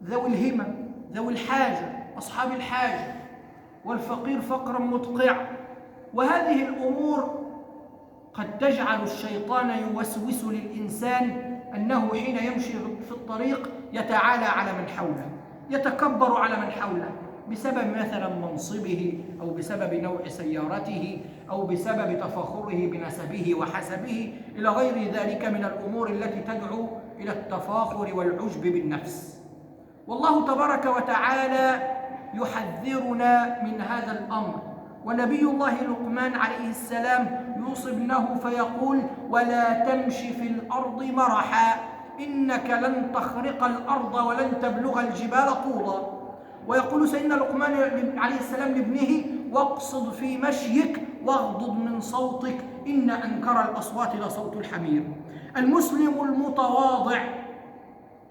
ذوي الهمم، ذوي الحاجة، أصحاب الحاجة، والفقير فقرا مدقعا. وهذه الأمور قد تجعل الشيطان يوسوس للإنسان أنه حين يمشي في الطريق يتعالى على من حوله، يتكبر على من حوله بسبب مثلا منصبه، أو بسبب نوع سيارته، أو بسبب تفاخره بنسبه وحسبه إلى غير ذلك من الأمور التي تدعو إلى التفاخر والعجب بالنفس. والله تبارك وتعالى يحذرنا من هذا الأمر. ونبي الله لقمان عليه السلام يوصي ابنه فيقول: ولا تمشي في الأرض مرحا إنك لن تخرق الأرض ولن تبلغ الجبال طولا. ويقول سيدنا لقمان عليه السلام لابنه: واقصد في مشيك واغضض من صوتك إن أنكر الأصوات لصوت الحمير. المسلم المتواضع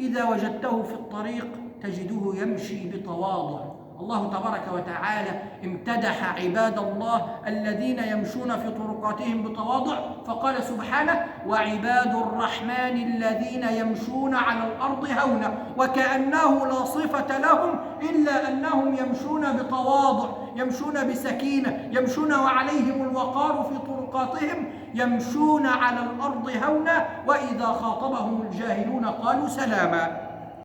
إذا وجدته في الطريق تجده يمشي بتواضع. الله تبارك وتعالى امتدح عباد الله الذين يمشون في طرقاتهم بتواضع، فقال سبحانه: وعباد الرحمن الذين يمشون على الأرض هونا، وكأنه لا صفة لهم إلا أنهم يمشون بتواضع، يمشون بسكينة، يمشون وعليهم الوقار في طرقاتهم، يمشون على الأرض هونا، وإذا خاطبهم الجاهلون قالوا سلاما.